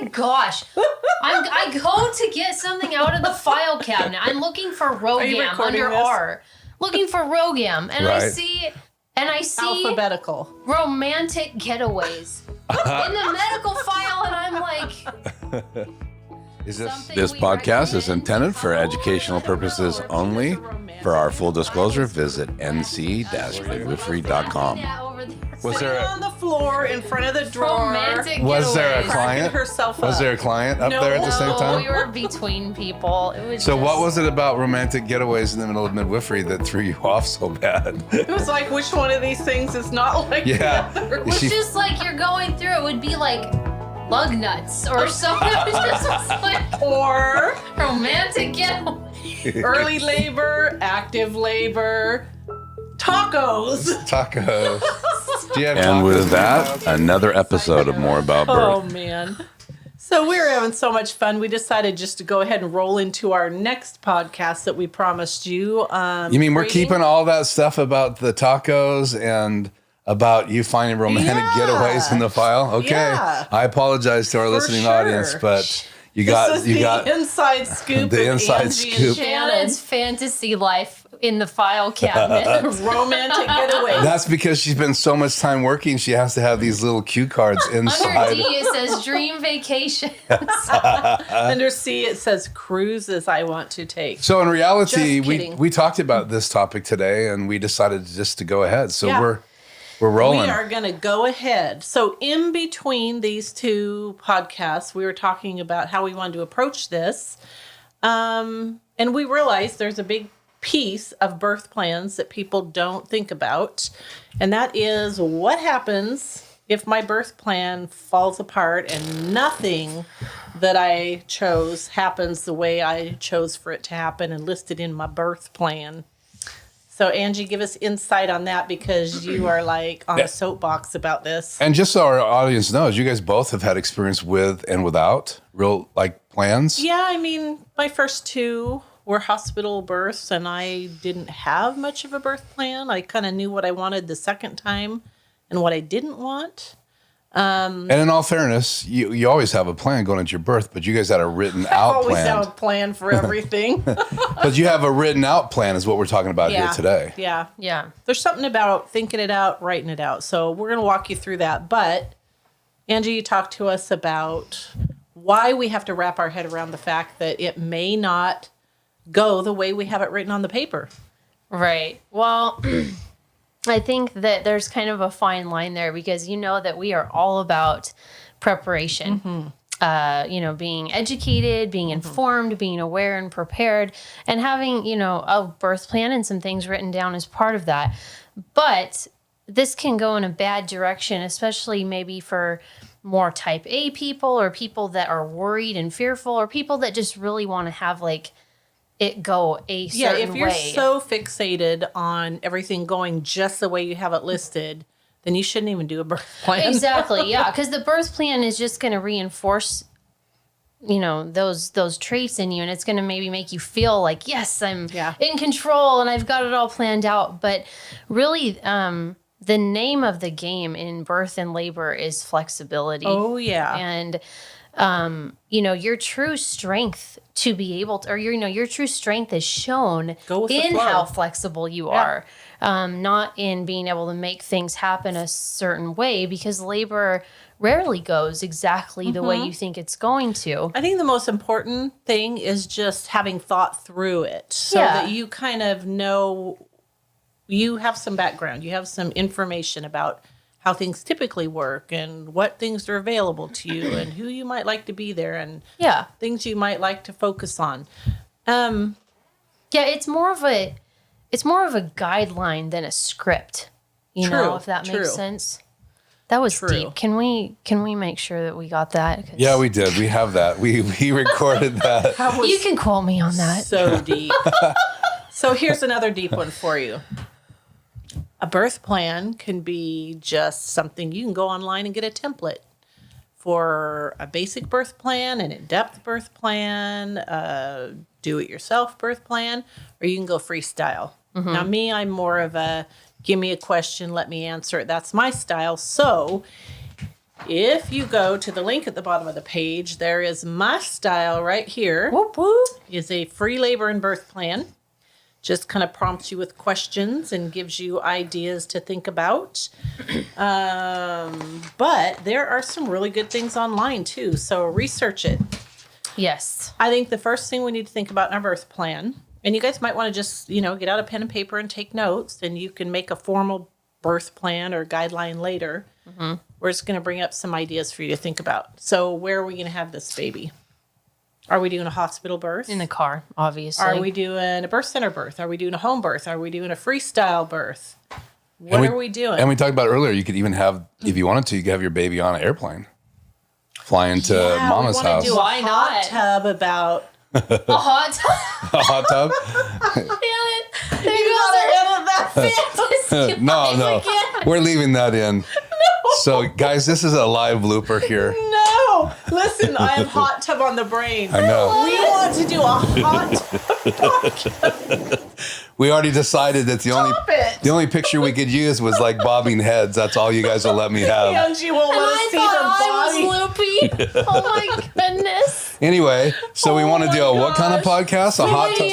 my gosh. I go to get something out of the file cabinet. I'm looking for ROGAM under this? R. Looking for ROGAM. And Right. I see Alphabetical. romantic getaways in the medical file, and I'm like, This podcast is intended for educational purposes only. For our full disclosure, visit nc-midwifery.com. Was Sitting there on the floor in front of the drawer. Romantic was there a getaways. client? Herself Was up. there a client up there at the same No, time? we were between people. It was So just, what was it about romantic getaways in the middle of midwifery that threw you off so bad? It was like, which one of these things is not like Yeah. the other? It was just like you're going through. It would be like lug nuts or something. It just was like Or romantic getaway. early labor, active labor, tacos. Tacos. Do you have and with that, another episode of More About Oh, Birth. man. So we were having so much fun. We decided just to go ahead and roll into our next podcast that we promised you. You mean we're creating- keeping all that stuff about the tacos and about you finding romantic Yeah. getaways in the file? Okay. Yeah. I apologize to our listening audience, but you got This is the inside scoop. the of inside Angie scoop. And Shannon. Shannon's fantasy life in the file cabinet. Romantic getaway. That's because she's been so much time working, she has to have these little cue cards Under inside. D, it says dream vacation. Under C, it says cruises I want to take. So in reality, Just we kidding. talked about this topic today and we decided just to go ahead. So Yeah. we're rolling. We are going to go ahead. So in between these two podcasts, we were talking about how we wanted to approach this. And we realized there's a big piece of birth plans that people don't think about. And that is what happens if my birth plan falls apart and nothing that I chose happens the way I chose for it to happen and listed in my birth plan. So Angie, give us insight on that because you are like on a soapbox about this. And just so our audience knows, you guys both have had experience with and without real like plans. Yeah, I mean, my first two were hospital births and I didn't have much of a birth plan. I kind of knew what I wanted the second time and what I didn't want. And in all fairness, you always have a plan going into your birth, but you guys had a written out Always plan. have a plan for everything. But you have a written out plan is what we're talking about here today. Yeah. Yeah. There's something about thinking it out, writing it out. So we're going to walk you through that. But Angie, you talked to us about why we have to wrap our head around the fact that it may not go the way we have it written on the paper. Right. Well, I think that there's kind of a fine line there because you know that we are all about preparation. Being educated, being informed, being aware and prepared, and having, a birth plan and some things written down as part of that. But this can go in a bad direction, especially maybe for more type A people or people that are worried and fearful or people that just really want to have it go a certain way. If you're so fixated on everything going just the way you have it listed, then you shouldn't even do a birth plan. Exactly, yeah, because the birth plan is just going to reinforce, those traits in you, and it's going to maybe make you feel like, yes, I'm in control and I've got it all planned out. But really, the name of the game in birth and labor is flexibility. Oh, yeah. And your true strength to be able to, or your true strength is shown Go with the in flow. how flexible you are, not in being able to make things happen a certain way, because labor rarely goes exactly the way you think it's going to. I think the most important thing is just having thought through it so that you kind of know, you have some background, you have some information about how things typically work and what things are available to you and who you might like to be there and things you might like to focus on. It's more of a guideline than a script, if that makes sense. That was deep. Can we make sure that we got that? Yeah, we did. We have that. We recorded that. You can quote me on that. So deep. So here's another deep one for you. A birth plan can be just something you can go online and get a template for a basic birth plan, an in-depth birth plan, do-it-yourself birth plan, or you can go freestyle. Now, me, I'm more of a give me a question, let me answer it. That's my style. So If you go to the link at the bottom of the page, there is my style right here. Whoop, whoop. Is a free labor and birth plan. Just kind of prompts you with questions and gives you ideas to think about. But there are some really good things online too. So research it. Yes. I think the first thing we need to think about in our birth plan, and you guys might want to just, get out a pen and paper and take notes, and you can make a formal birth plan or guideline later. Mm-hmm. We're just going to bring up some ideas for you to think about. So where are we going to have this baby? Are we doing a hospital birth? In the car, obviously. Are we doing a birth center birth? Are we doing a home birth? Are we doing a freestyle birth? What are we doing? And we talked about earlier, you could even have, if you wanted to, you could have your baby on an airplane. Fly into mama's we house. Do Why a not? hot tub about... A hot tub? A hot tub? There you go. No. We're leaving that in. So, guys, this is a live blooper here. No. Listen, I have hot tub on the brain. I know. We want to do a hot tub. We already decided that the only picture we could use was like bobbing heads. That's all you guys will let me have. Angie won't let us see the body. I was loopy. Oh my goodness. Anyway, so we want to do what kind of podcast? A hot tub?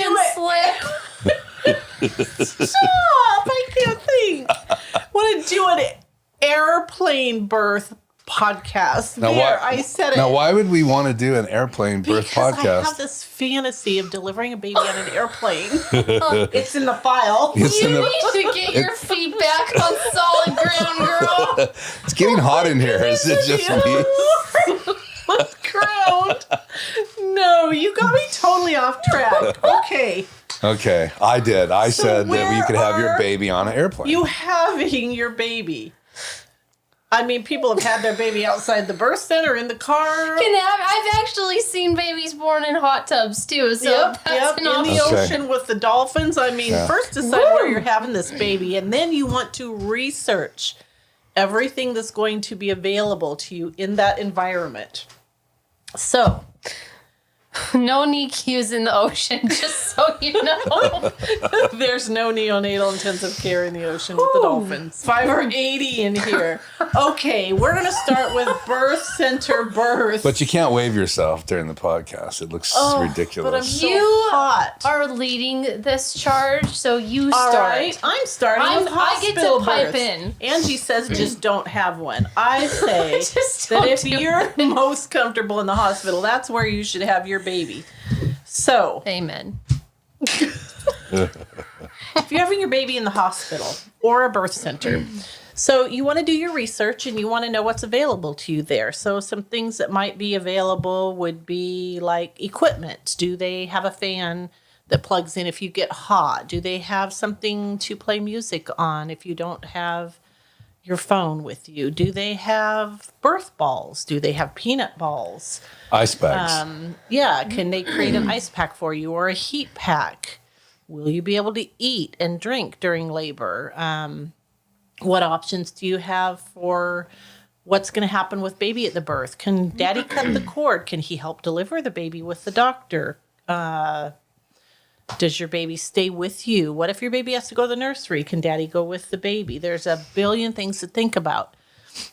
Stop! I can't think. Want to do an airplane birth podcast. Now, I said it. Now, why would we want to do an airplane birth podcast? I have this fantasy of delivering a baby on an airplane. It's in the file. You need to get your feet back on solid ground, girl. It's getting hot in here. Is it just me? Ground. No, you got me totally off track. Okay, I did. I said that you could have your baby on an airplane. You having your baby? I mean, people have had their baby outside the birth center in the car. I've actually seen babies born in hot tubs too. So that's in the ocean with the dolphins. I mean, first decide where you're having this baby, and then you want to research everything that's going to be available to you in that environment. So, no NICUs in the ocean, just so you know. There's no neonatal intensive care in the ocean with the dolphins. 5 or 80 in here. Okay, we're going to start with birth center birth. But you can't wave yourself during the podcast. It looks ridiculous. But I'm so hot. Are leading this charge, so you All start. Right, I'm starting with I get hospital to pipe births. in. Angie says just don't have one. I say Just that don't if do you're most comfortable in the hospital, that's where you should have your baby. So, Amen. if you're having your baby in the hospital or a birth center, so you want to do your research and you want to know what's available to you there. So some things that might be available would be like equipment. Do they have a fan that plugs in if you get hot? Do they have something to play music on if you don't have your phone with you? Do they have birth balls? Do they have peanut balls? Ice bags. Can they create an ice pack for you or a heat pack? Will you be able to eat and drink during labor? What options do you have for what's going to happen with baby at the birth? Can daddy cut the cord? Can he help deliver the baby with the doctor? Does your baby stay with you? What if your baby has to go to the nursery? Can daddy go with the baby? There's a billion things to think about.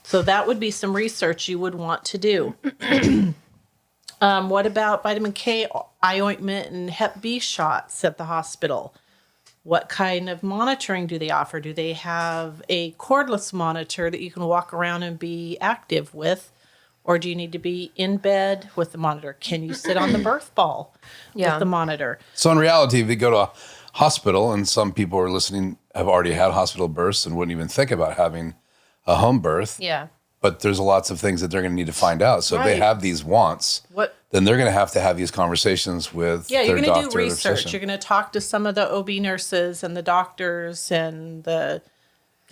So that would be some research you would want to do. What about vitamin K eye ointment and Hep B shots at the hospital? What kind of monitoring do they offer? Do they have a cordless monitor that you can walk around and be active with? Or do you need to be in bed with the monitor? Can you sit on the birth ball with the monitor? So in reality, if you go to a hospital, and some people are listening have already had hospital births and wouldn't even think about having a home birth. Yeah. But there's lots of things that they're going to need to find out. So if they have these wants, then they're going to have these conversations with their you're doctor. going to do research. You're going to talk to some of the OB nurses and the doctors and the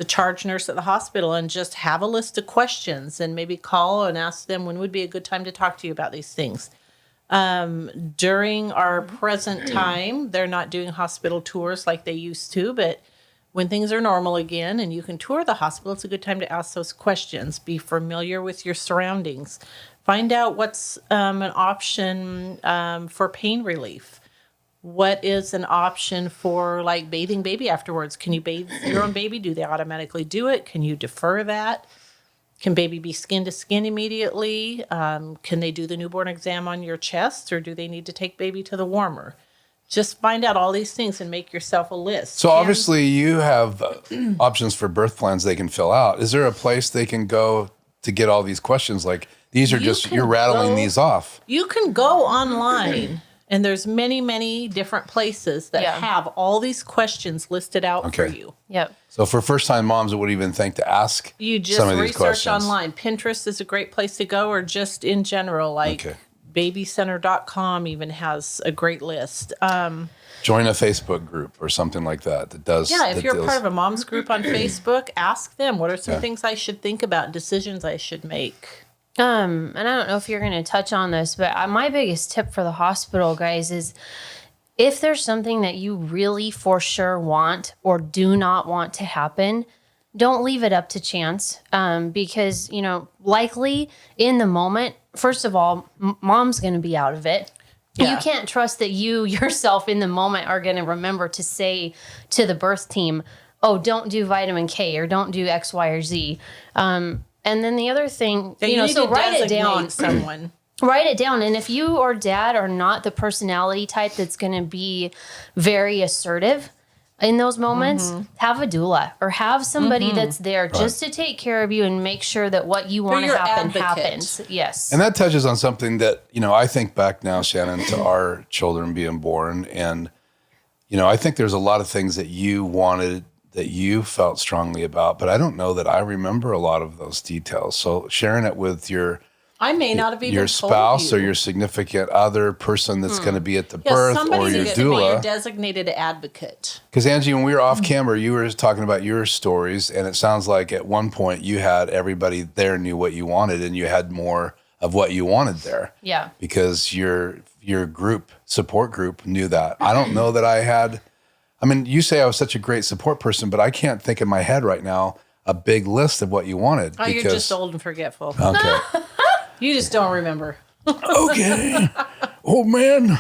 charge nurse at the hospital and just have a list of questions and maybe call and ask them when would be a good time to talk to you about these things. During our present time, they're not doing hospital tours like they used to, but when things are normal again and you can tour the hospital, it's a good time to ask those questions. Be familiar with your surroundings. Find out what's an option for pain relief. What is an option for like bathing baby afterwards? Can you bathe your own baby? Do they automatically do it? Can you defer that? Can baby be skin to skin immediately? Can they do the newborn exam on your chest, or do they need to take baby to the warmer? Just find out all these things and make yourself a list. So obviously you have options for birth plans they can fill out. Is there a place they can go to get all these questions? Like these are you're rattling these off. You can go online. And there's many, many different places that have all these questions listed out for you. Yep. So for first-time moms that would even think to ask you just some of these research questions online. Pinterest is a great place to go, or just in general, like babycenter.com even has a great list. Join a Facebook group or something like that does. Yeah, if you're part of a mom's group on Facebook, ask them, what are some things I should think about, decisions I should make? And I don't know if you're going to touch on this, but my biggest tip for the hospital, guys, is if there's something that you really for sure want or do not want to happen, don't leave it up to chance. Because, likely in the moment, first of all, mom's going to be out of it. Yeah. You can't trust that you yourself in the moment are going to remember to say to the birth team, oh, don't do vitamin K or don't do X, Y, or Z. And then the other thing, so write it down. Someone. Write it down. And if you or dad are not the personality type that's going to be very assertive in those moments, have a doula or have somebody that's there just to take care of you and make sure that what you want to happen happens. Yes. And that touches on something that, I think back now, Shannon, to our children being born. And, I think there's a lot of things that you wanted that you felt strongly about, but I don't know that I remember a lot of those details. So sharing it with your spouse or your significant other person that's going to be at the birth or your doula, your designated advocate. Because Angie, when we were off camera, you were talking about your stories, and it sounds like at one point you had everybody there knew what you wanted, and you had more of what you wanted there. Yeah. Because your support group knew that. I don't know that I had. I mean, you say I was such a great support person, but I can't think in my head right now a big list of what you wanted. Oh, you're just old and forgetful. Okay. You just don't remember. Okay. Oh, man.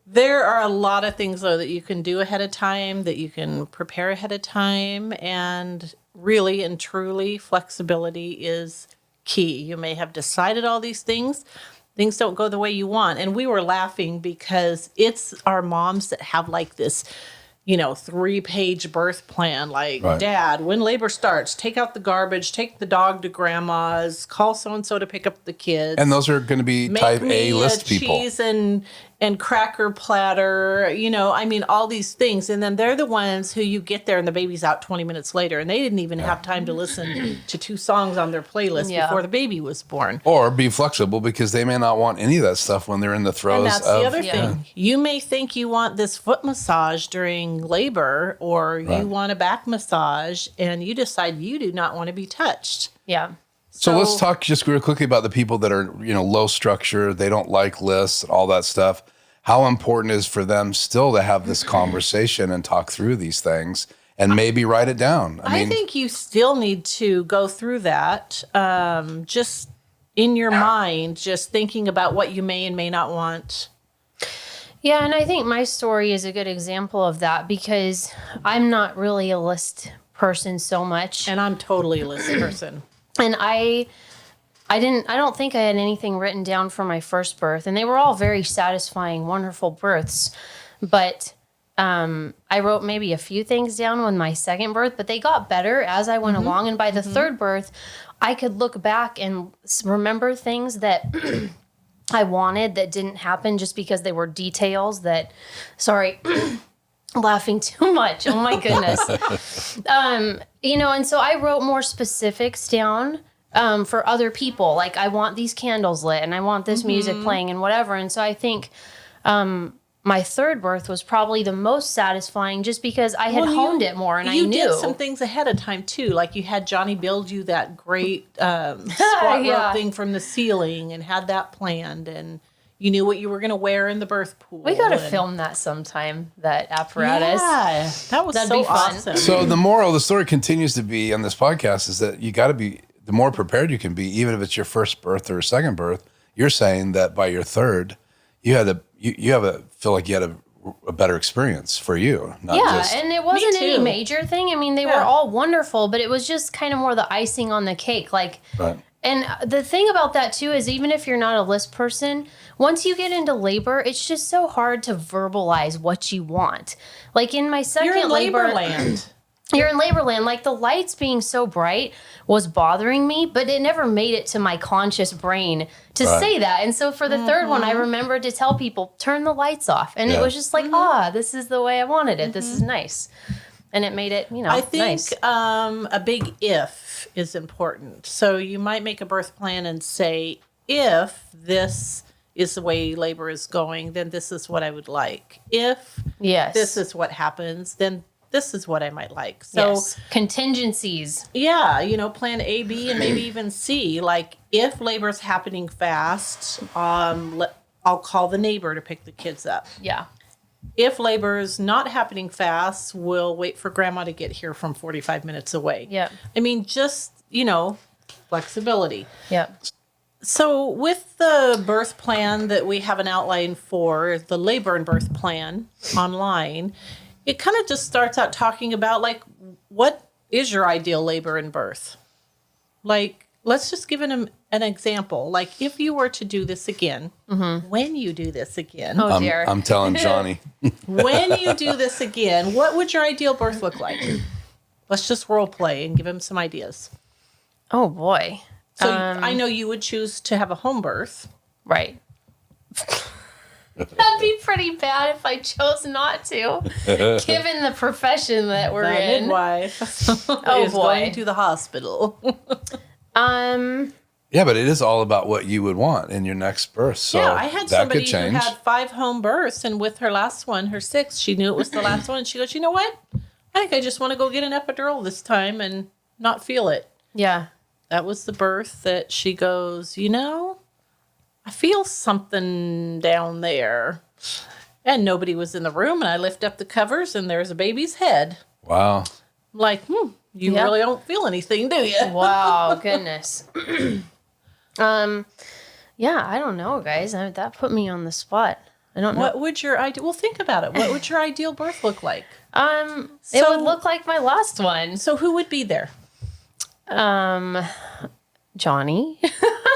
There are a lot of things, though, that you can do ahead of time, that you can prepare ahead of time. And really and truly, flexibility is key. You may have decided all these things. Things don't go the way you want. And we were laughing because it's our moms that have like this, 3-page birth plan. Like, Dad, when labor starts, take out the garbage, take the dog to grandma's, call so-and-so to pick up the kids. And those are going to be type A list people. Cheese and cracker platter, all these things. And then they're the ones who you get there and the baby's out 20 minutes later. And they didn't even have time to listen to 2 songs on their playlist before the baby was born. Or be flexible because they may not want any of that stuff when they're in the throes of... And that's the other thing. You may think you want this foot massage during labor or you want a back massage and you decide you do not want to be touched. Yeah. So let's talk just real quickly about the people that are, low structure. They don't like lists and all that stuff. How important is for them still to have this conversation and talk through these things and maybe write it down? I think you still need to go through that just in your mind, just thinking about what you may and may not want. Yeah, and I think my story is a good example of that because I'm not really a list person so much. And I'm totally a list person. And I don't think I had anything written down for my first birth, and they were all very satisfying, wonderful births. But I wrote maybe a few things down with my second birth, but they got better as I went along. And by the third birth, I could look back and remember things that I wanted that didn't happen just because they were details that, sorry, laughing too much. Oh my goodness. And so I wrote more specifics down for other people. Like I want these candles lit and I want this music playing and whatever. And so I think my third birth was probably the most satisfying just because I had honed it more and I knew. You did some things ahead of time too. Like you had Johnny build you that great squat rope thing from the ceiling and had that planned and you knew what you were going to wear in the birth pool. We got to film that sometime, that apparatus. Yeah, that'd be fun. Awesome. So the moral of the story continues to be on this podcast is that you got to be, the more prepared you can be, even if it's your first birth or second birth, you're saying that by your third, feel like you had a a better experience for you. Not Yeah, just, and it wasn't any too. major thing. I mean, they were all wonderful, but it was just kind of more the icing on the cake. Like, right. and the thing about that too is even if you're not a list person, once you get into labor, it's just so hard to verbalize what you want. Like in my second You're in labor labor land. You're in labor land. Like the lights being so bright was bothering me, but it never made it to my conscious brain to say that. And so for the third one, I remembered to tell people, turn the lights off. And it was just like, this is the way I wanted it. This is nice. And it made it, I think nice. a big if is important. So you might make a birth plan and say, if this is the way labor is going, then this is what I would like. If this is what happens, then this is what I might like. So contingencies. Yeah, plan A, B, and maybe even C. Like if labor's happening fast, I'll call the neighbor to pick the kids up. Yeah. If labor's not happening fast, we'll wait for grandma to get here from 45 minutes away. Yeah. I mean, just, flexibility. Yeah. So with the birth plan that we have an outline for, the labor and birth plan online, it kind of just starts out talking about, like, what is your ideal labor and birth? Like, let's just give an example. Like, if you were to do this again, when you do this again. Oh, dear. I'm telling Johnny. When you do this again, what would your ideal birth look like? Let's just role play and give him some ideas. Oh, boy. So I know you would choose to have a home birth. Right. That'd be pretty bad if I chose not to, given the profession that we're The in. midwife is boy. going to the hospital. Yeah, but it is all about what you would want in your next birth. So I had that somebody could change. who had 5 home births, and with her last one, her 6th, she knew it was the last one. She goes, you know what? I think I just want to go get an epidural this time and not feel it. Yeah. That was the birth that she goes, I feel something down there. And nobody was in the room, and I lift up the covers, and there's a baby's head. Wow. I'm like, you really don't feel anything, do you? Wow, goodness. Yeah, I don't know, guys. That put me on the spot. I don't know. What would your ideal? Well, think about it. What would your ideal birth look like? It would look like my last one. So who would be there? Johnny.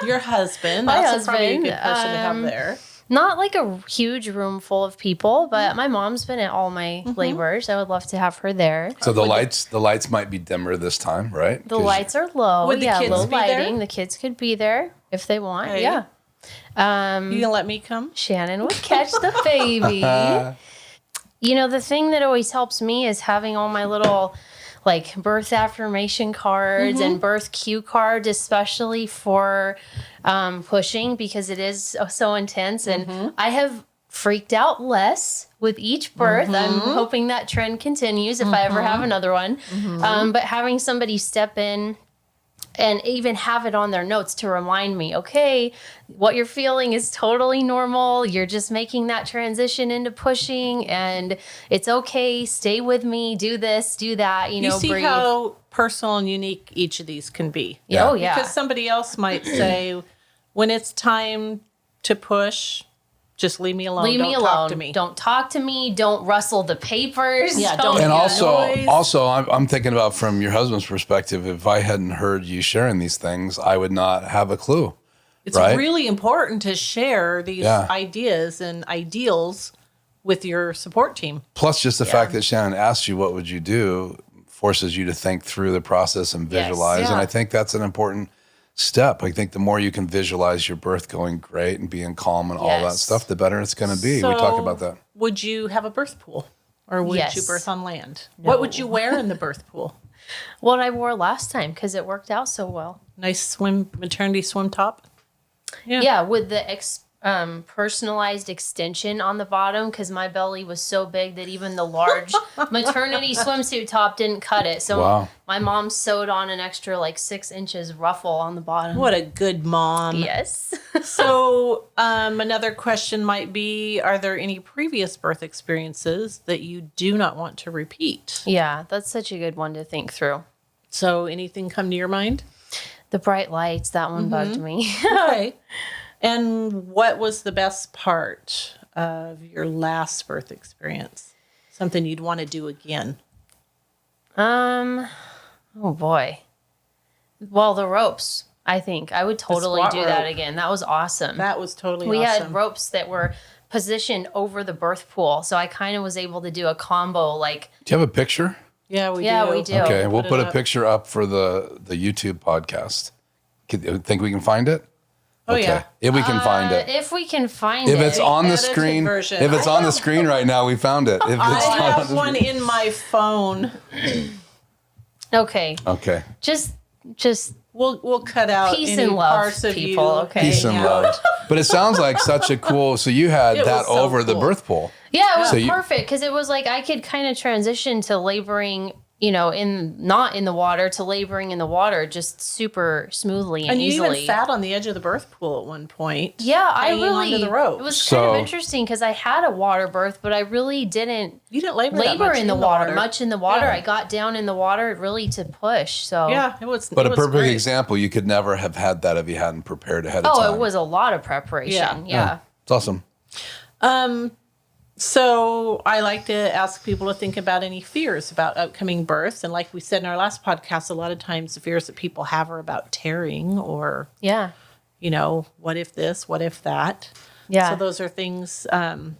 Your husband. My That's probably a husband, good person to have there. Not like a huge room full of people, but my mom's been at all my labors. I would love to have her there. So the lights might be dimmer this time, right? The lights are low. Would the kids low be there? lighting. The kids could be there if they want. Okay. Yeah. You gonna let me come? Shannon would catch the baby. The thing that always helps me is having all my little birth affirmation cards and birth cue cards, especially for pushing, because it is so intense. And I have freaked out less with each birth. I'm hoping that trend continues if I ever have another one. But having somebody step in and even have it on their notes to remind me, okay, what you're feeling is totally normal. You're just making that transition into pushing, and it's okay. Stay with me. Do this, do that. You see breathe. how personal and unique each of these can be. Yeah. Oh, yeah. Because somebody else might say, when it's time to push, just leave me alone. Don't talk to me. Don't talk to me. Don't rustle the papers. Yeah, don't And noise. also, I'm thinking about from your husband's perspective. If I hadn't heard you sharing these things, I would not have a clue. It's right? really important to share these ideas and ideals with your support team. Plus, just the fact that Shannon asked you, what would you do, forces you to think through the process and visualize. Yes. And I think that's an important step. I think the more you can visualize your birth going great and being calm and all that stuff, the better it's going to be. We talk about that. Would you have a birth pool, or would you birth on land? No. What would you wear in the birth pool? What I wore last time, because it worked out so well. Nice maternity swim top. Yeah, with the personalized extension on the bottom, because my belly was so big that even the large maternity swimsuit top didn't cut it. So my mom sewed on an extra 6 inches ruffle on the bottom. What a good mom. Yes. So another question might be, are there any previous birth experiences that you do not want to repeat? Yeah, that's such a good one to think through. So anything come to your mind? The bright lights, that one bugged me. Okay. And what was the best part of your last birth experience? Something you'd want to do again? Oh boy. Well, the ropes. I think I would totally squat do that rope. again. That was awesome. That was totally We awesome. had ropes that were positioned over the birth pool, so I kind of was able to do a combo. Like, Do you have a picture? Yeah, we do. Okay, we'll put it a up. picture up for the YouTube podcast. Think we can find it? Oh, yeah. If we can find it. if we can find If it. it's on the edited screen, version. if it's on the screen right now, we found it. If it's I not on have the one screen- in my phone. Okay. Okay. Just We'll cut out peace any and love, parts of people, you. okay? Peace and Yeah. love. But it sounds like such a cool. So you had It that was so over the cool. birth pool. yeah, it was So you- perfect because it was like I could kind of transition to laboring, not in the water to laboring in the water just super smoothly and, And you easily. even sat on the edge of the birth pool at one point. Yeah, I hanging really. onto the rope. It was kind So- of interesting because I had a water birth, but I really didn't You didn't labor that labor much in the water much in the water. Yeah. I got down in the water really to push. So Yeah, it was. But it a was perfect great. example, you could never have had that if you hadn't prepared ahead of time. Oh, it was a lot of preparation. Yeah. It's awesome. So I like to ask people to think about any fears about upcoming births. And like we said in our last podcast, a lot of times the fears that people have are about tearing or, Yeah. what if this, what if that? Yeah. So those are things to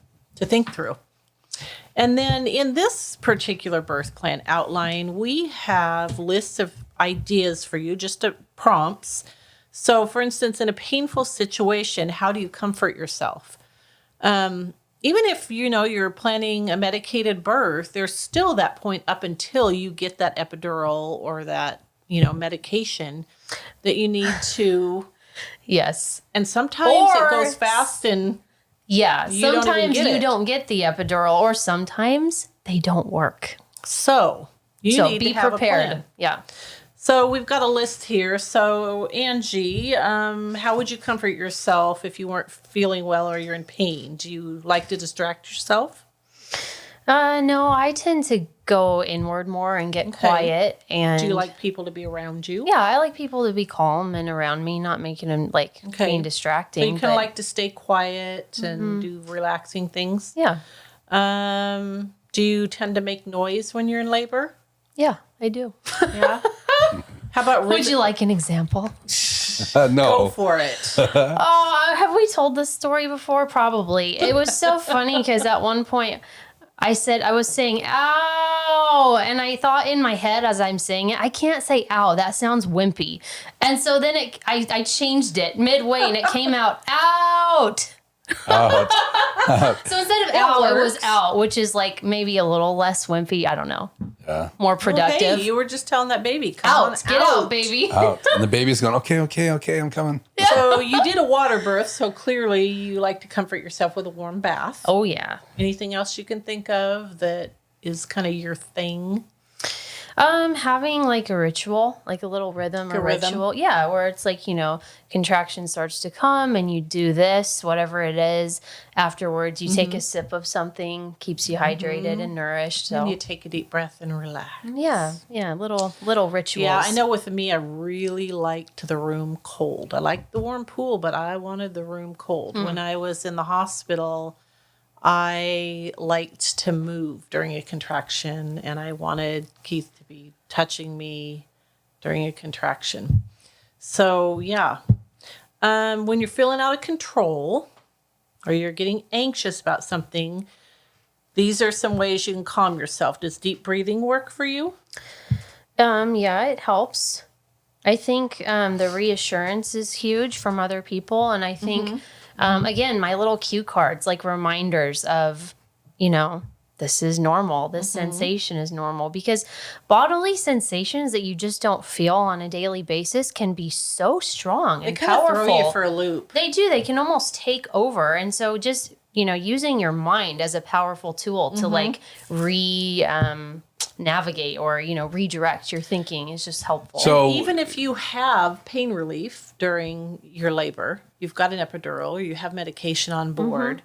think through. And then in this particular birth plan outline, we have lists of ideas for you, just prompts. So for instance, in a painful situation, how do you comfort yourself? Even if, you're planning a medicated birth, there's still that point up until you get that epidural or that, medication that you need to. Yes. And sometimes Or- it goes fast and Yeah. You don't even Sometimes get you it. don't get the epidural, or sometimes they don't work. so you so need be to have prepared. a plan. Yeah. So we've got a list here. So Angie, how would you comfort yourself if you weren't feeling well or you're in pain? Do you like to distract yourself? No, I tend to go inward more and get quiet. And Do you like people to be around you? Yeah, I like people to be calm and around me, not making them Okay. being So distracting. you kind but- of like to stay quiet and do relaxing things. Yeah. Do you tend to make noise when you're in labor? Yeah, I do. Yeah. How about Would you like an example? Go No. for it. Oh, have we told this story before? Probably. It was so funny because at one point I was saying, ow. And I thought in my head as I'm saying it, I can't say ow. That sounds wimpy. And so then I changed it midway and it came out out. Out. So instead of ow, it was works. out, which is like maybe a little less wimpy. I don't know. Yeah. More productive. Hey, you were just telling that baby, come on, out. Get out, baby. Out. And the baby's going, okay, I'm coming. So you did a water birth, so clearly you like to comfort yourself with a warm bath. Oh, yeah. Anything else you can think of that is kind of your thing? Having like a ritual, like a little rhythm or ritual. Yeah, where it's like, contraction starts to come and you do this, whatever it is. Afterwards, you take a sip of something, keeps you hydrated and nourished. So And you take a deep breath and relax. yeah, little rituals. Yeah, I know with me, I really liked the room cold. I liked the warm pool, but I wanted the room cold. When I was in the hospital, I liked to move during a contraction, and I wanted Keith to be touching me during a contraction. So, yeah. When you're feeling out of control or you're getting anxious about something, these are some ways you can calm yourself. Does deep breathing work for you? Yeah, it helps. I think the reassurance is huge from other people. And I think, again, my little cue cards, like reminders of, this is normal. This sensation is normal. Because bodily sensations that you just don't feel on a daily basis can be so strong and They kind of powerful. throw you for a loop. They do. They can almost take over. And so just, using your mind as a powerful tool to like navigate or, redirect your thinking is just helpful. So Even if you have pain relief during your labor, you've got an epidural, or you have medication on board,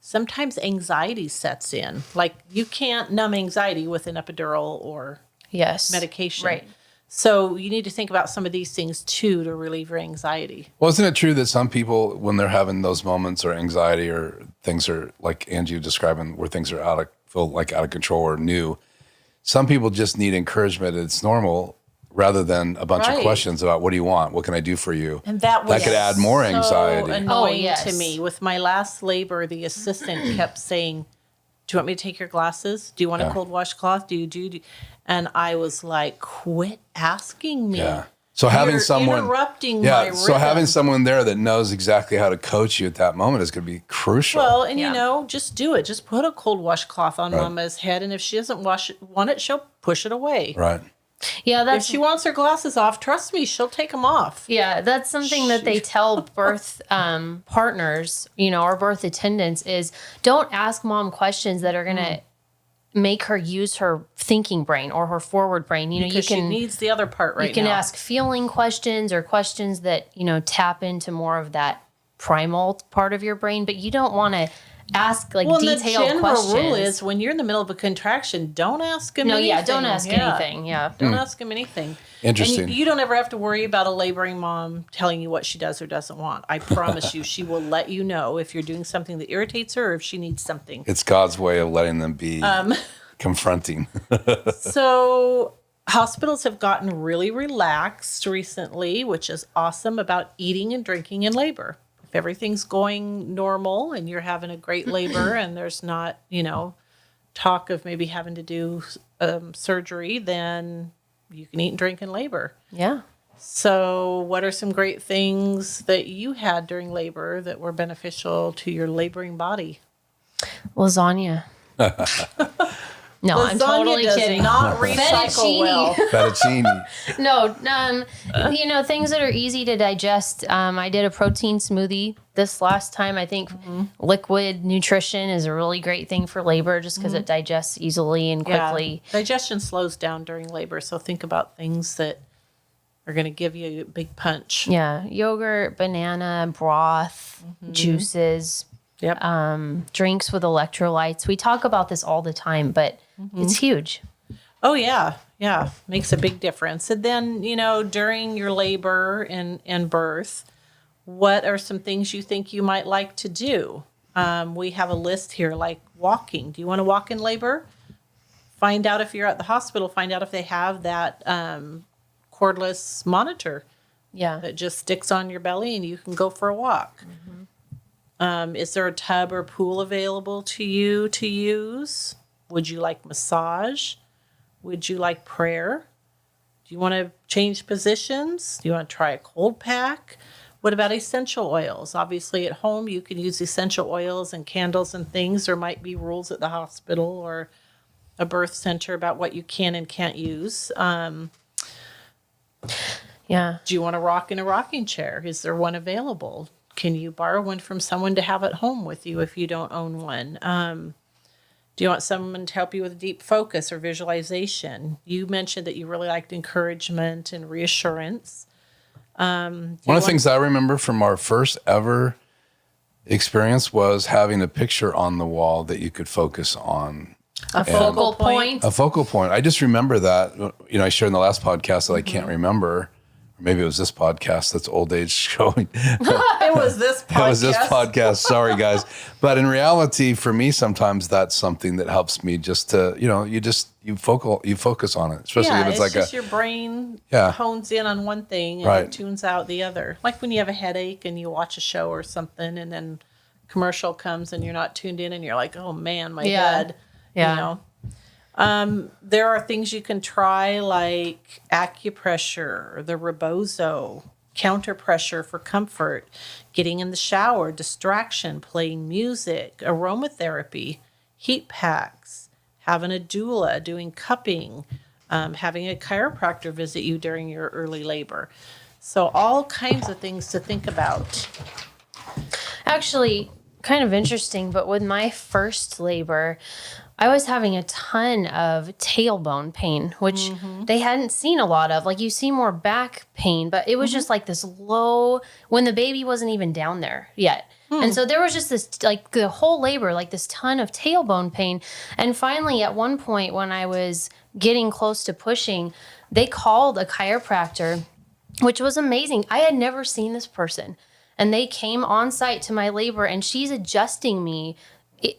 sometimes anxiety sets in. Like you can't numb anxiety with an epidural or yes. medication. Right. So you need to think about some of these things too to relieve your anxiety. Well, isn't it true that some people, when they're having those moments or anxiety or things are like Angie describing, where things are feel like out of control or new. Some people just need encouragement. It's normal, rather than a bunch of questions about what do you want? What can I do for you? And that could add more anxiety. So annoying to me. With my last labor, the assistant kept saying, do you want me to take your glasses? Do you want a cold washcloth? Do you? And I was like, quit asking me. Yeah. So having someone interrupting my rhythm. So having someone there that knows exactly how to coach you at that moment is going to be crucial. Well, and you know, just do it. Just put a cold washcloth on Mama's head, and if she doesn't want it, she'll push it away. Right. Yeah, if she wants her glasses off, trust me, she'll take them off. Yeah, that's something that they tell birth partners, you know, or birth attendants is don't ask mom questions that are going to make her use her thinking brain or her forward brain. You know, because she needs the other part right now. You can ask feeling questions or questions that, you know, tap into more of that primal part of your brain, but you don't want to ask like detailed questions. The general rule is when you're in the middle of a contraction, don't ask him anything. No, yeah, don't ask anything. Yeah. Don't ask him anything. Interesting. And you don't ever have to worry about a laboring mom telling you what she does or doesn't want. I promise you, she will let you know if you're doing something that irritates her or if she needs something. It's God's way of letting them be confronting. So hospitals have gotten really relaxed recently, which is awesome, about eating and drinking in labor. If everything's going normal and you're having a great labor and there's not, you know, talk of maybe having to do surgery, then you can eat and drink in labor. Yeah. So what are some great things that you had during labor that were beneficial to your laboring body? Lasagna. No, Lasagna I'm totally kidding. Not recycle well. Fettuccine. No, you know, things that are easy to digest. I did a protein smoothie this last time. I think liquid nutrition is a really great thing for labor just because it digests easily and quickly. Yeah. Digestion slows down during labor, so think about things that are going to give you a big punch. Yeah, yogurt, banana, broth, juices. Yep. Drinks with electrolytes. We talk about this all the time, but it's huge. Oh, yeah. Yeah. Makes a big difference. And then, you know, during your labor and birth, what are some things you think you might like to do? We have a list here, like walking. Do you want to walk in labor? Find out if you're at the hospital. Find out if they have that cordless monitor. Yeah. That just sticks on your belly and you can go for a walk. Is there a tub or pool available to you to use? Would you like massage? Would you like prayer? Do you want to change positions? Do you want to try a cold pack? What about essential oils? Obviously, at home, you can use essential oils and candles and things. There might be rules at the hospital or a birth center about what you can and can't use. Yeah. Do you want to rock in a rocking chair? Is there one available? Can you borrow one from someone to have at home with you if you don't own one? Do you want someone to help you with deep focus or visualization? You mentioned that you really liked encouragement and reassurance. One of the things I remember from our first ever experience was having a picture on the wall that you could focus on. A focal point. A focal point. I just remember that. You know, I shared in the last podcast that I can't remember. Or maybe it was this podcast that's old age showing. It was this podcast. It was this podcast. Sorry, guys. But in reality, for me, sometimes that's something that helps me just to, you know, you focus on it. Especially if it's like just your brain hones in on one thing and it tunes out the other. Like when you have a headache and you watch a show or something and then commercial comes and you're not tuned in and you're like, oh man, my head. Yeah. You know? There are things you can try like acupressure, the rebozo, counter pressure for comfort, getting in the shower, distraction, playing music, aromatherapy, heat packs, having a doula, doing cupping, having a chiropractor visit you during your early labor. So all kinds of things to think about. Actually, kind of interesting, but with my first labor, I was having a ton of tailbone pain, which they hadn't seen a lot of. Like you see more back pain, but it was just like this low when the baby wasn't even down there yet. And so there was just this, like the whole labor, like this ton of tailbone pain. And finally, at one point when I was getting close to pushing, they called a chiropractor, which was amazing. I had never seen this person. and they came on site to my labor, and she's adjusting me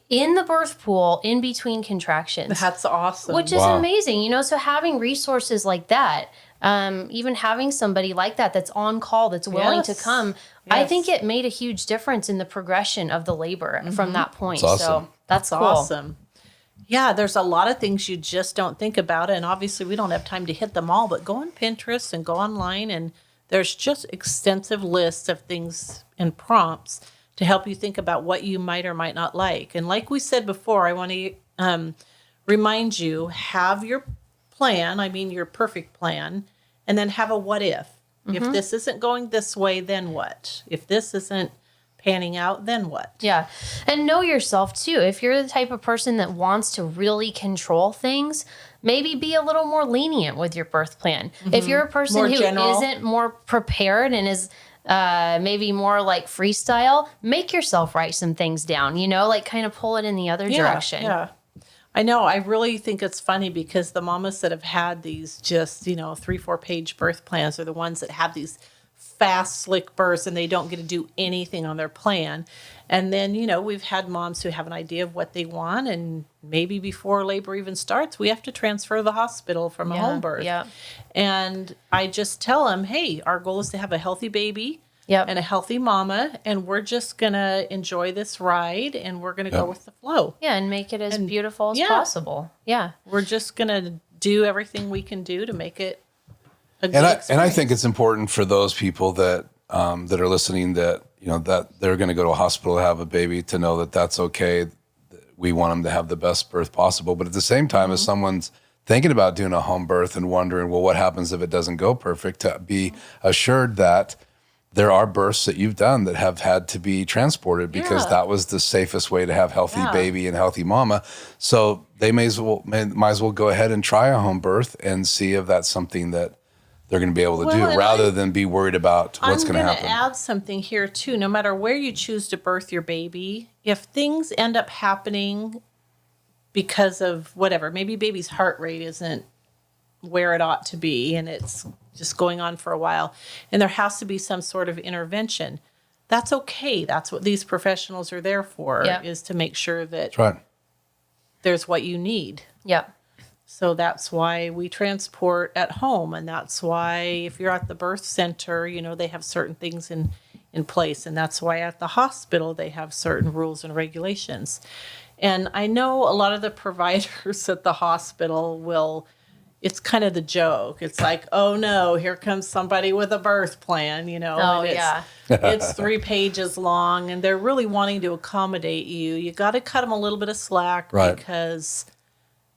in the birth pool in between contractions. That's awesome. Which is amazing, you know. So having resources like that, even having somebody like that that's on call, that's willing to come, I think it made a huge difference in the progression of the labor from that point. That's awesome. So that's cool. Awesome. Yeah, there's a lot of things you just don't think about, and obviously we don't have time to hit them all, but go on Pinterest and go online, and there's just extensive lists of things and prompts to help you think about what you might or might not like. And like we said before, I want to remind you, have your plan, I mean your perfect plan, and then have a what if. If this isn't going this way, then what? If this isn't panning out, then what? Yeah. And know yourself too. If you're the type of person that wants to really control things, maybe be a little more lenient with your birth plan. If you're a person who isn't more prepared and is maybe more like freestyle, make yourself write some things down, you know, like kind of pull it in the other direction. Yeah. I know. I really think it's funny because the mamas that have had these just, 3-4 page birth plans are the ones that have these fast, slick births, and they don't get to do anything on their plan. And then, we've had moms who have an idea of what they want, and maybe before labor even starts, we have to transfer to the hospital from a home birth. Yeah. And I just tell them, hey, our goal is to have a healthy baby and a healthy mama, and we're just going to enjoy this ride, and we're going to go with the flow. Yeah, and make it as beautiful as possible. Yeah. We're just going to do everything we can do to make it a good experience. And I think it's important for those people that that are listening that, that they're going to go to a hospital to have a baby to know that that's okay. We want them to have the best birth possible. But at the same time, as someone's thinking about doing a home birth and wondering, well, what happens if it doesn't go perfect, to be assured that there are births that you've done that have had to be transported because that was the safest way to have healthy baby and healthy mama. So they might as well go ahead and try a home birth and see if that's something that they're going to be able to do rather than be worried about what's going to happen. I'm going to add something here too. No matter where you choose to birth your baby, if things end up happening because of whatever, maybe baby's heart rate isn't where it ought to be and it's just going on for a while, and there has to be some sort of intervention, that's okay. That's what these professionals are there for, is to make sure that there's what you need. Yeah. So that's why we transport at home, and that's why if you're at the birth center, they have certain things in place, and that's why at the hospital they have certain rules and regulations. And I know a lot of the providers at the hospital it's kind of the joke. It's like, oh no, here comes somebody with a birth plan, Oh, and it's 3 pages long, and they're really wanting to accommodate you. You got to cut them a little bit of slack because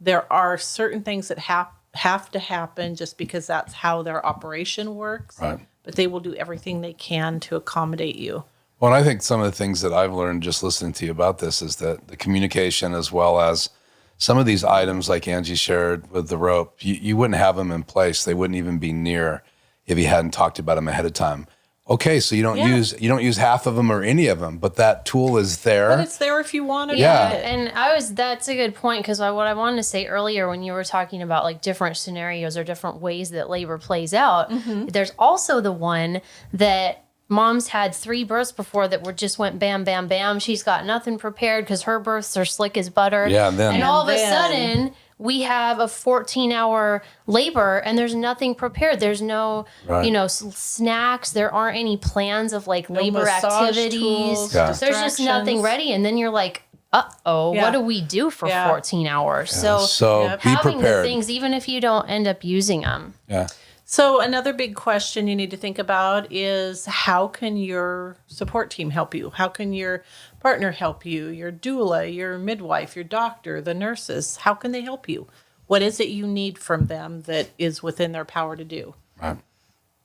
there are certain things that have to happen just because that's how their operation works. Right. But they will do everything they can to accommodate you. Well, and I think some of the things that I've learned just listening to you about this is that the communication, as well as some of these items like Angie shared with the rope, you wouldn't have them in place. They wouldn't even be near if you hadn't talked about them ahead of time. Okay, so you don't use half of them or any of them, but that tool is there. But it's there if you want it. Yeah, and that's a good point, because what I wanted to say earlier when you were talking about like different scenarios or different ways that labor plays out, there's also the one that mom's had 3 births before that just went bam, bam, bam. She's got nothing prepared because her births are slick as butter. Yeah, and all of a sudden we have a 14-hour labor and there's nothing prepared. There's no, snacks. There aren't any plans of like labor activities. Tools, There's just nothing ready. And then you're like, what do we do for 14 hours? Yeah. So be having prepared. the things, even if you don't end up using them. Yeah. So another big question you need to think about is, how can your support team help you? How can your partner help you? Your doula, your midwife, your doctor, the nurses, how can they help you? What is it you need from them that is within their power to do? Right.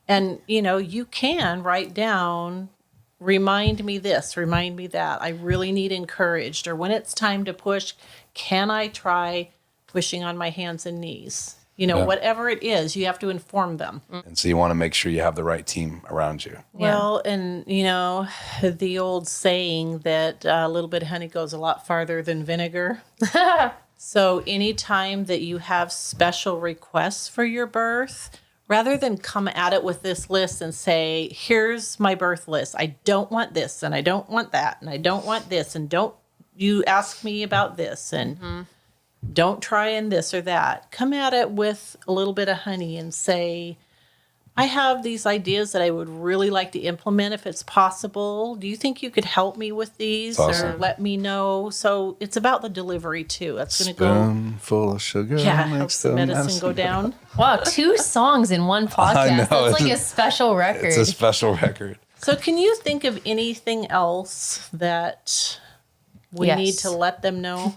And, you can write down, remind me this, remind me that. I really need encouraged. Or when it's time to push, can I try pushing on my hands and knees? Whatever it is, you have to inform them. And so you want to make sure you have the right team around you. Well, and, the old saying that a little bit of honey goes a lot farther than vinegar. So anytime that you have special requests for your birth, rather than come at it with this list and say, here's my birth list. I don't want this and I don't want that and I don't want this and don't you ask me about this and don't try in this or that. Come at it with a little bit of honey and say, I have these ideas that I would really like to implement if it's possible. Do you think you could help me with these Awesome. or let me know? So it's about the delivery too. That's going to go. Spoonful of sugar Helps makes the the medicine go down. Wow, 2 songs in one podcast. know, That's like a special record. It's a special record. So can you think of anything else that we Yes. need to let them know?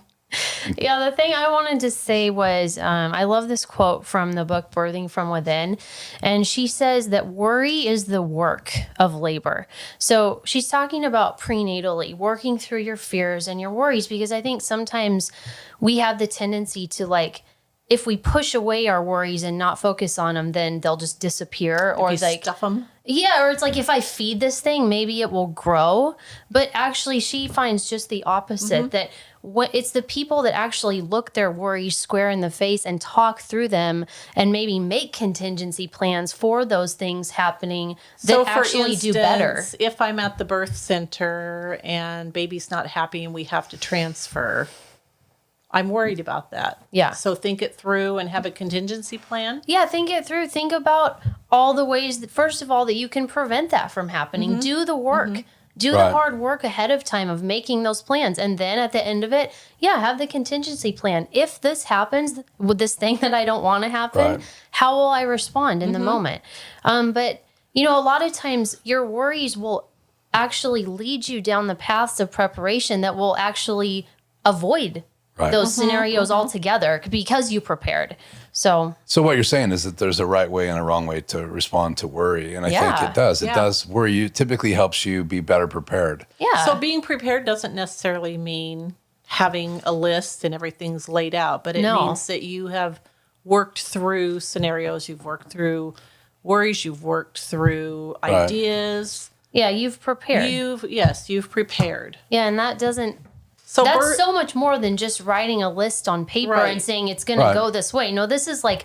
Yeah, the thing I wanted to say was I love this quote from the book Birthing from Within. And she says that worry is the work of labor. So she's talking about prenatally, working through your fears and your worries, because I think sometimes we have the tendency to like, if we push away our worries and not focus on them, then they'll just disappear or You like stuff them. yeah, or it's like if I feed this thing, maybe it will grow. But actually, she finds just the opposite that it's the people that actually look their worries square in the face and talk through them and maybe make contingency plans for those things happening that So for actually instance, do better. if I'm at the birth center and baby's not happy and we have to transfer, I'm worried about that. Yeah. So think it through and have a contingency plan. Yeah, think it through. Think about all the ways that, first of all, that you can prevent that from happening. Do the work. Do Right. the hard work ahead of time of making those plans. And then at the end of it, yeah, have the contingency plan. If this happens with this thing that I don't want to happen, Right. how will I respond in the moment? But, you know, a lot of times your worries will actually lead you down the paths of preparation that will actually avoid Right. those scenarios altogether because you prepared. So So what you're saying is that there's a right way and a wrong way to respond to worry. And I think Yeah. it does. It Yeah. does. Worry typically helps you be better prepared. yeah. So being prepared doesn't necessarily mean having a list and everything's laid out, but it No. means that you have worked through scenarios, you've worked through worries, you've worked through Right. ideas. Yeah, you've prepared. You've prepared. Yeah, and that doesn't. So That's so much more than just writing a list on paper Right. and saying it's going to Right. go this way. No, this is like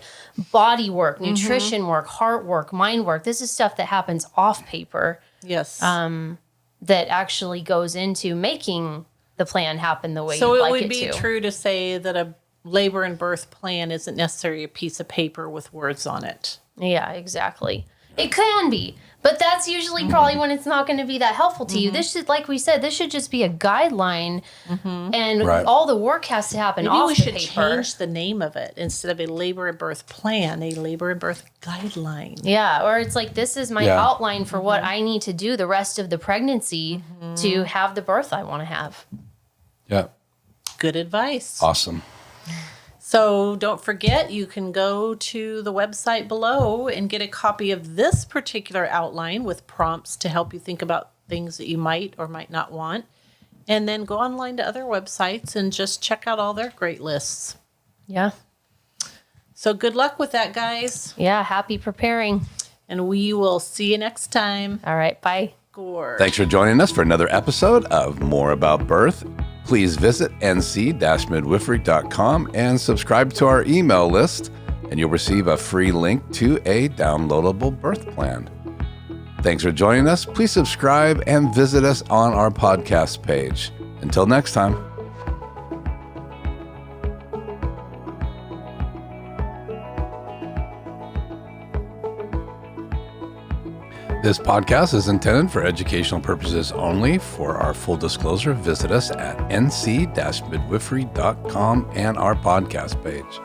body work, nutrition work, heart work, mind work. This is stuff that happens off paper yes. that actually goes into making the plan happen the way So you'd it like would it be to. true to say that a labor and birth plan isn't necessarily a piece of paper with words on it. Yeah, exactly. It can be, but that's usually probably when it's not going to be that helpful to you. This should, like we said, this should just be a guideline, and Right. all the work has to happen Maybe off we the should paper. change the name of it instead of a labor and birth plan, a labor and birth guideline. Yeah, or it's like this is my Yeah. outline for what I need to do the rest of the pregnancy to have the birth I want to have. Yeah. Good advice. Awesome. So don't forget, you can go to the website below and get a copy of this particular outline with prompts to help you think about things that you might or might not want. And then go online to other websites and just check out all their great lists. Yeah. So good luck with that, guys. Yeah, happy preparing. And we will see you next time. All right, bye. Gore. Thanks for joining us for another episode of More About Birth. Please visit nc-midwifery.com and subscribe to our email list, and you'll receive a free link to a downloadable birth plan. Thanks for joining us. Please subscribe and visit us on our podcast page. Until next time. This podcast is intended for educational purposes only. For our full disclosure, visit us at nc-midwifery.com and our podcast page.